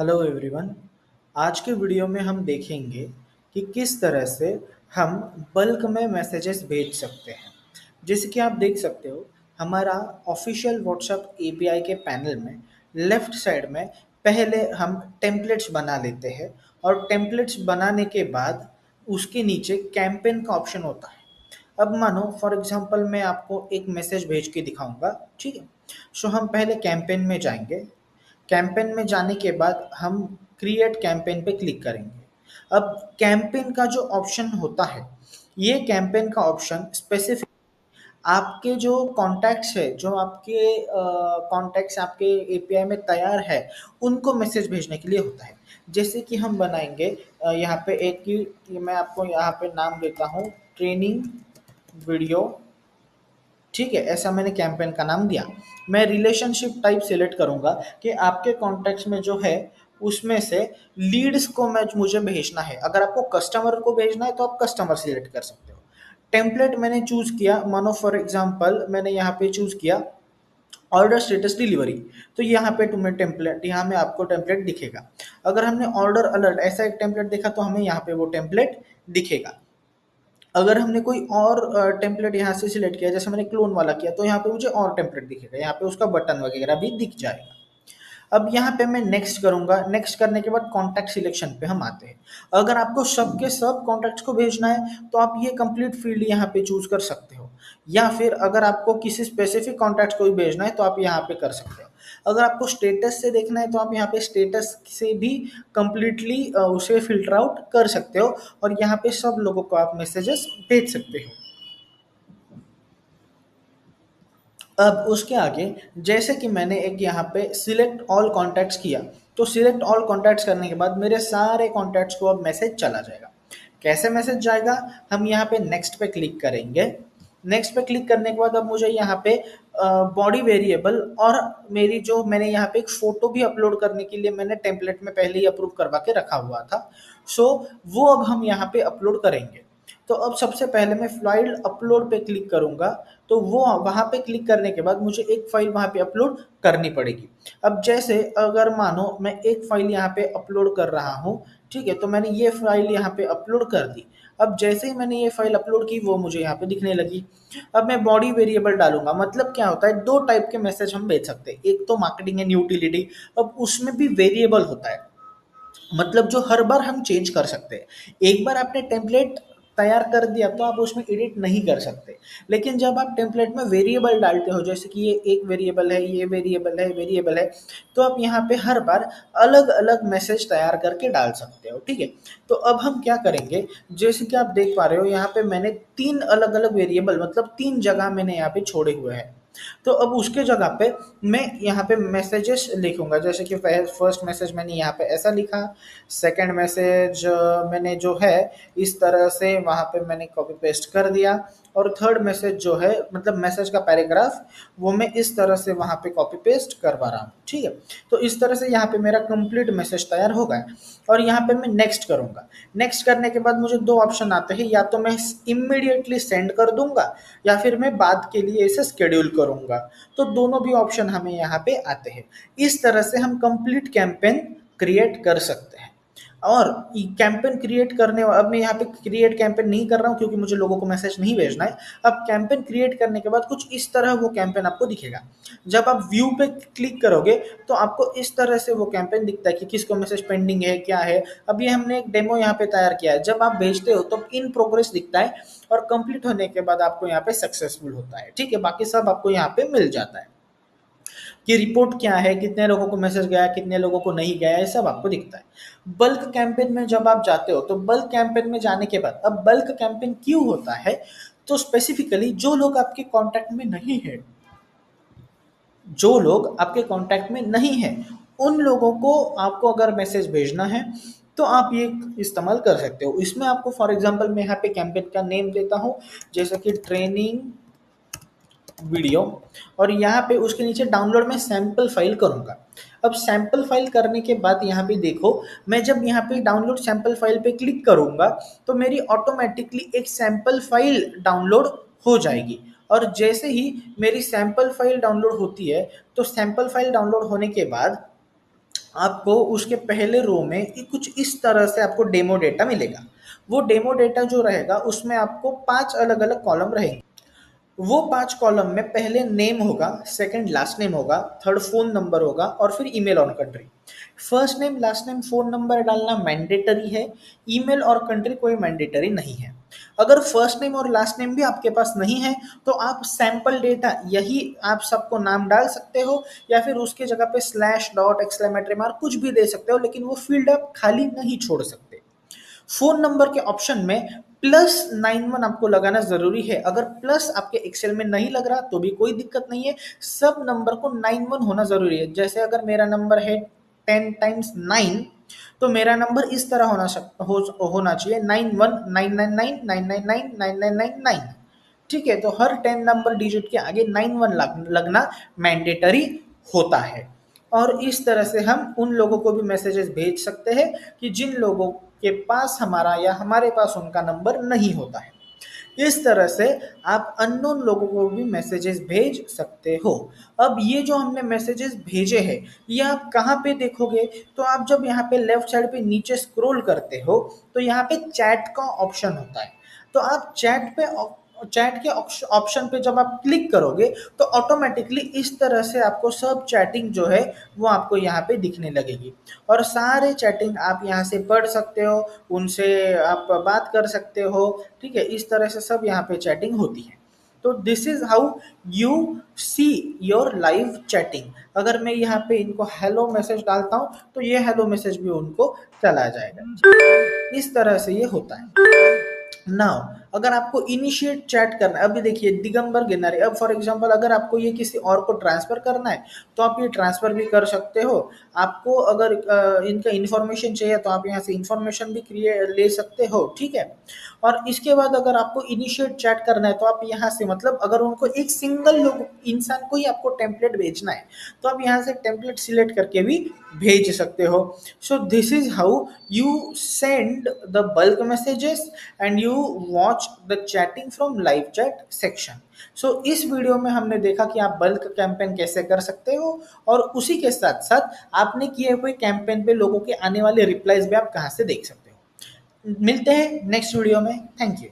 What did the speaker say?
Hello everyone. आज के video में हम देखेंगे कि किस तरह से हम बल्क में मैसेजेस भेज सकते हैं। जैसे कि आप देख सकते हो, हमारा ऑफिशियल व्हाट्सएप एपीआई के पैनल में लेफ्ट साइड में पहले हम टेम्पलेट्स बना लेते हैं और टेम्पलेट्स बनाने के बाद उसके नीचे कैंपेन का ऑप्शन होता है। अब मानो फॉर एग्जांपल मैं आपको एक मैसेज भेज के दिखाऊंगा, ठीक है। सो हम पहले कैंपेन में जाएंगे। कैंपेन में जाने के बाद हम क्रिएट कैंपेन पे क्लिक करेंगे। अब कैंपेन का जो ऑप्शन होता है, ये कैंपेन का ऑप्शन स्पेसिफिक आपके जो कॉन्टैक्ट्स है, जो आपके कॉन्टैक्ट्स आपके एपीआई में तैयार है, उनको मैसेज भेजने के लिए होता है। जैसे कि हम बनाएंगे यहाँ पे एक की मैं आपको यहाँ पे नाम देता हूँ, ट्रेनिंग वीडियो, ठीक है। ऐसा मैंने कैंपेन का नाम दिया। मैं रिलेशनशिप टाइप सिलेक्ट करूंगा कि आपके कॉन्टेक्ट्स में जो है उसमें से लीड्स को मुझे भेजना है। अगर आपको कस्टमर को भेजना है तो आप कस्टमर सिलेक्ट कर सकते हो। टेम्पलेट मैंने चूज किया, मानो फॉर एग्जांपल मैंने यहाँ पे चूज किया ऑर्डर स्टेटस डिलीवरी। तो यहाँ पे तुम्हें टेम्पलेट, यहाँ में आपको टेम्पलेट दिखेगा। अगर हमने ऑर्डर अलर्ट ऐसा एक टेम्पलेट देखा तो हमें यहाँ पे वो टेम्पलेट दिखेगा। अगर हमने कोई और टेम्पलेट यहाँ से सिलेक्ट किया, जैसे मैंने क्लोन वाला किया, तो यहाँ पे मुझे और टेम्पलेट दिखेगा, यहाँ पे उसका बटन वगैरह भी दिख जाएगा। अब यहाँ पे मैं नेक्स्ट करूंगा। नेक्स्ट करने के बाद कॉन्टैक्ट सिलेक्शन पे हम आते हैं। अगर आपको सबके सब कॉन्टैक्ट्स को भेजना है तो आप ये कंप्लीट फील्ड यहाँ पे चूज कर सकते हो, या फिर अगर आपको किसी स्पेसिफिक कॉन्टैक्ट को भी भेजना है तो आप यहाँ पे कर सकते हो। अगर आपको स्टेटस से देखना है तो आप यहाँ पे स्टेटस से भी कंप्लीटली उसे फिल्टर आउट कर सकते हो और यहाँ पे सब लोगों को आप मैसेजेस भेज सकते हो। अब उसके आगे जैसे कि मैंने एक यहाँ पे सिलेक्ट ऑल कॉन्टैक्ट्स किया, तो सिलेक्ट ऑल कॉन्टैक्ट्स करने के बाद मेरे सारे कॉन्टैक्ट्स को अब मैसेज चला जाएगा। कैसे मैसेज जाएगा, हम यहाँ पे नेक्स्ट पे क्लिक करेंगे। नेक्स्ट पे क्लिक करने के बाद अब मुझे यहाँ पे बॉडी वेरिएबल और मेरी जो मैंने यहाँ पे एक फोटो भी अपलोड करने के लिए मैंने टेम्पलेट में पहले ही अप्रूव करवा के रखा हुआ था। सो वो अब हम यहाँ पे अपलोड करेंगे। तो अब सबसे पहले मैं फाइल अपलोड पे क्लिक करूंगा। तो वो वहां पे क्लिक करने के बाद मुझे एक फाइल वहां पे अपलोड करनी पड़ेगी। अब जैसे अगर मानो मैं एक फाइल यहाँ पे अपलोड कर रहा हूँ, ठीक है, तो मैंने ये फाइल यहाँ पे अपलोड कर दी। अब जैसे ही मैंने ये फाइल अपलोड की वो मुझे यहाँ पे दिखने लगी। अब मैं बॉडी वेरिएबल डालूंगा। मतलब क्या होता है, दो टाइप के मैसेज हम भेज सकते हैं, एक तो मार्केटिंग एंड यूटिलिटी। अब उसमें भी वेरिएबल होता है, मतलब जो हर बार हम चेंज कर सकते हैं। एक बार आपने टेम्पलेट तैयार कर दिया तो आप उसमें एडिट नहीं कर सकते। लेकिन जब आप टेम्पलेट में वेरिएबल डालते हो, जैसे कि ये एक वेरिएबल है, ये वेरिएबल है, वेरिएबल है, तो आप यहाँ पे हर बार अलग अलग मैसेज तैयार करके डाल सकते हो, ठीक है। तो अब हम क्या करेंगे, जैसे कि आप देख पा रहे हो यहाँ पे मैंने तीन अलग अलग वेरिएबल, मतलब तीन जगह मैंने यहाँ पे छोड़े हुए हैं। तो अब उसके जगह पे मैं यहाँ पे मैसेजेस लिखूंगा। जैसे कि फर्स्ट मैसेज मैंने यहाँ पे ऐसा लिखा, सेकंड मैसेज मैंने जो है इस तरह से वहाँ पे मैंने कॉपी पेस्ट कर दिया, और थर्ड मैसेज जो है, मतलब मैसेज का पैराग्राफ, वो मैं इस तरह से वहाँ पे कॉपी पेस्ट करवा रहा हूँ, ठीक है। तो इस तरह से यहाँ पे मेरा कंप्लीट मैसेज तैयार हो गया। और यहाँ पे मैं नेक्स्ट करूँगा। नेक्स्ट करने के बाद मुझे दो ऑप्शन आते हैं, या तो मैं इमीडिएटली सेंड कर दूंगा या फिर मैं बाद के लिए इसे शेड्यूल करूंगा। तो दोनों भी ऑप्शन हमें यहाँ पे आते हैं। इस तरह से हम कंप्लीट कैंपेन क्रिएट कर सकते हैं। और कैंपेन क्रिएट करने, अब मैं यहाँ पे क्रिएट कैंपेन नहीं कर रहा हूँ क्योंकि मुझे लोगों को मैसेज नहीं भेजना है। अब कैंपेन क्रिएट करने के बाद कुछ इस तरह वो कैंपेन आपको दिखेगा। जब आप व्यू पे क्लिक करोगे तो आपको इस तरह से वो कैंपेन दिखता है कि किसको मैसेज पेंडिंग है, क्या है। अभी हमने एक डेमो यहाँ पे तैयार किया है, जब आप भेजते हो तो इन प्रोग्रेस दिखता है, और कंप्लीट होने के बाद आपको यहाँ पे सक्सेसफुल होता है, ठीक है। बाकी सब आपको यहाँ पे मिल जाता है कि रिपोर्ट क्या है, कितने लोगों को मैसेज गया, कितने लोगों को नहीं गया, ये सब आपको दिखता है। बल्क कैंपेन में जब आप जाते हो तो बल्क कैंपेन में जाने के बाद, अब बल्क कैंपेन क्यों होता है, तो स्पेसिफिकली जो लोग आपके कांटेक्ट में नहीं है, जो लोग आपके कांटेक्ट में नहीं है, उन लोगों को आपको अगर मैसेज भेजना है तो आप ये इस्तेमाल कर सकते हो। इसमें आपको फॉर एग्जांपल मैं यहाँ पे कैंपेन का नेम देता हूँ, जैसे कि ट्रेनिंग वीडियो, और यहाँ पे उसके नीचे डाउनलोड में सैंपल फाइल करूँगा। अब सैंपल फाइल करने के बाद यहाँ पे देखो, मैं जब यहाँ पे डाउनलोड सैंपल फाइल पे क्लिक करूँगा तो मेरी ऑटोमेटिकली एक सैंपल फाइल डाउनलोड हो जाएगी। और जैसे ही मेरी सैंपल फाइल डाउनलोड होती है, तो सैंपल फाइल डाउनलोड होने के बाद आपको उसके पहले रो में कुछ इस तरह से आपको डेमो डेटा मिलेगा। वो डेमो डेटा जो रहेगा उसमें आपको 5 अलग-अलग कॉलम रहेंगे। वो 5 कॉलम में पहले नेम होगा, सेकंड लास्ट नेम होगा, थर्ड फ़ोन नंबर होगा और फिर ईमेल और country. First name, last name, phone number डालना मैंडेटरी है, ईमेल और कंट्री कोई मैंडेटरी नहीं है। अगर फर्स्ट नेम और लास्ट नेम भी आपके पास नहीं है, तो आप सैंपल डेटा यही आप सबको नाम डाल सकते हो या फिर उसके जगह पे स्लैश, डॉट, एक्सक्लेमेटरी मार्क कुछ भी दे सकते हो, लेकिन वो फ़ील्ड आप खाली नहीं छोड़ सकते। फ़ोन नंबर के ऑप्शन में +91 आपको लगाना ज़रूरी है। अगर प्लस आपके एक्सेल में नहीं लग रहा तो भी कोई दिक्कत नहीं है, सब नंबर को 91 होना ज़रूरी है। जैसे अगर मेरा नंबर है 10 टाइम्स 9, तो मेरा नंबर इस तरह होना चाहिए 919999999999। ठीक है, तो हर 10 नंबर डिजिट के आगे 91 लगना मैंडेटरी होता है। और इस तरह से हम उन लोगों को भी मैसेजेस भेज सकते हैं कि जिन लोगों के पास हमारा या हमारे पास उनका नंबर नहीं होता है। इस तरह से आप अननोन लोगों को भी मैसेजेस भेज सकते हो। अब ये जो हमने मैसेजेस भेजे हैं, ये आप कहाँ पे देखोगे? तो आप जब यहाँ पे लेफ्ट साइड पे नीचे स्क्रॉल करते हो, तो यहाँ पे चैट का ऑप्शन होता है। तो आप चैट के ऑप्शन पे जब आप क्लिक करोगे, तो ऑटोमेटिकली इस तरह से आपको सब चैटिंग जो है वो आपको यहाँ पे दिखने लगेगी और सारे चैटिंग आप यहाँ से पढ़ सकते हो, उनसे आप बात कर सकते हो। ठीक है, इस तरह से सब यहाँ पे चैटिंग होती है। तो this is how you see your live chatting. अगर मैं यहाँ पे इनको हेलो मैसेज डालता हूँ तो ये हेलो मैसेज भी उनको चला जाएगा। इस तरह से ये होता है। नाउ अगर आपको इनिशिएट चैट करना है, अभी देखिए दिगंबर गिरनारी, अब फॉर एग्जांपल अगर आपको ये किसी और को ट्रांसफर करना है तो आप ये ट्रांसफर भी कर सकते हो। आपको अगर इनका इन्फॉर्मेशन चाहिए तो आप यहाँ से इन्फॉर्मेशन भी क्रिएट ले सकते हो। ठीक है, और इसके बाद अगर आपको इनिशिएट चैट करना है तो आप यहाँ से मतलब अगर उनको एक सिंगल लोग इंसान को ही आपको टेम्पलेट भेजना है तो आप यहाँ से टेम्पलेट सिलेक्ट करके भी भेज सकते हो। So this is how you send the bulk messages and you watch the chatting from live chat section. So इस वीडियो में हमने देखा कि आप बल्क कैंपेन कैसे कर सकते हो और उसी के साथ साथ आपने किए हुए कैंपेन पे लोगों के आने वाले रिप्लाईज भी आप कहाँ से देख सकते हो। मिलते हैं नेक्स्ट वीडियो में। Thank you.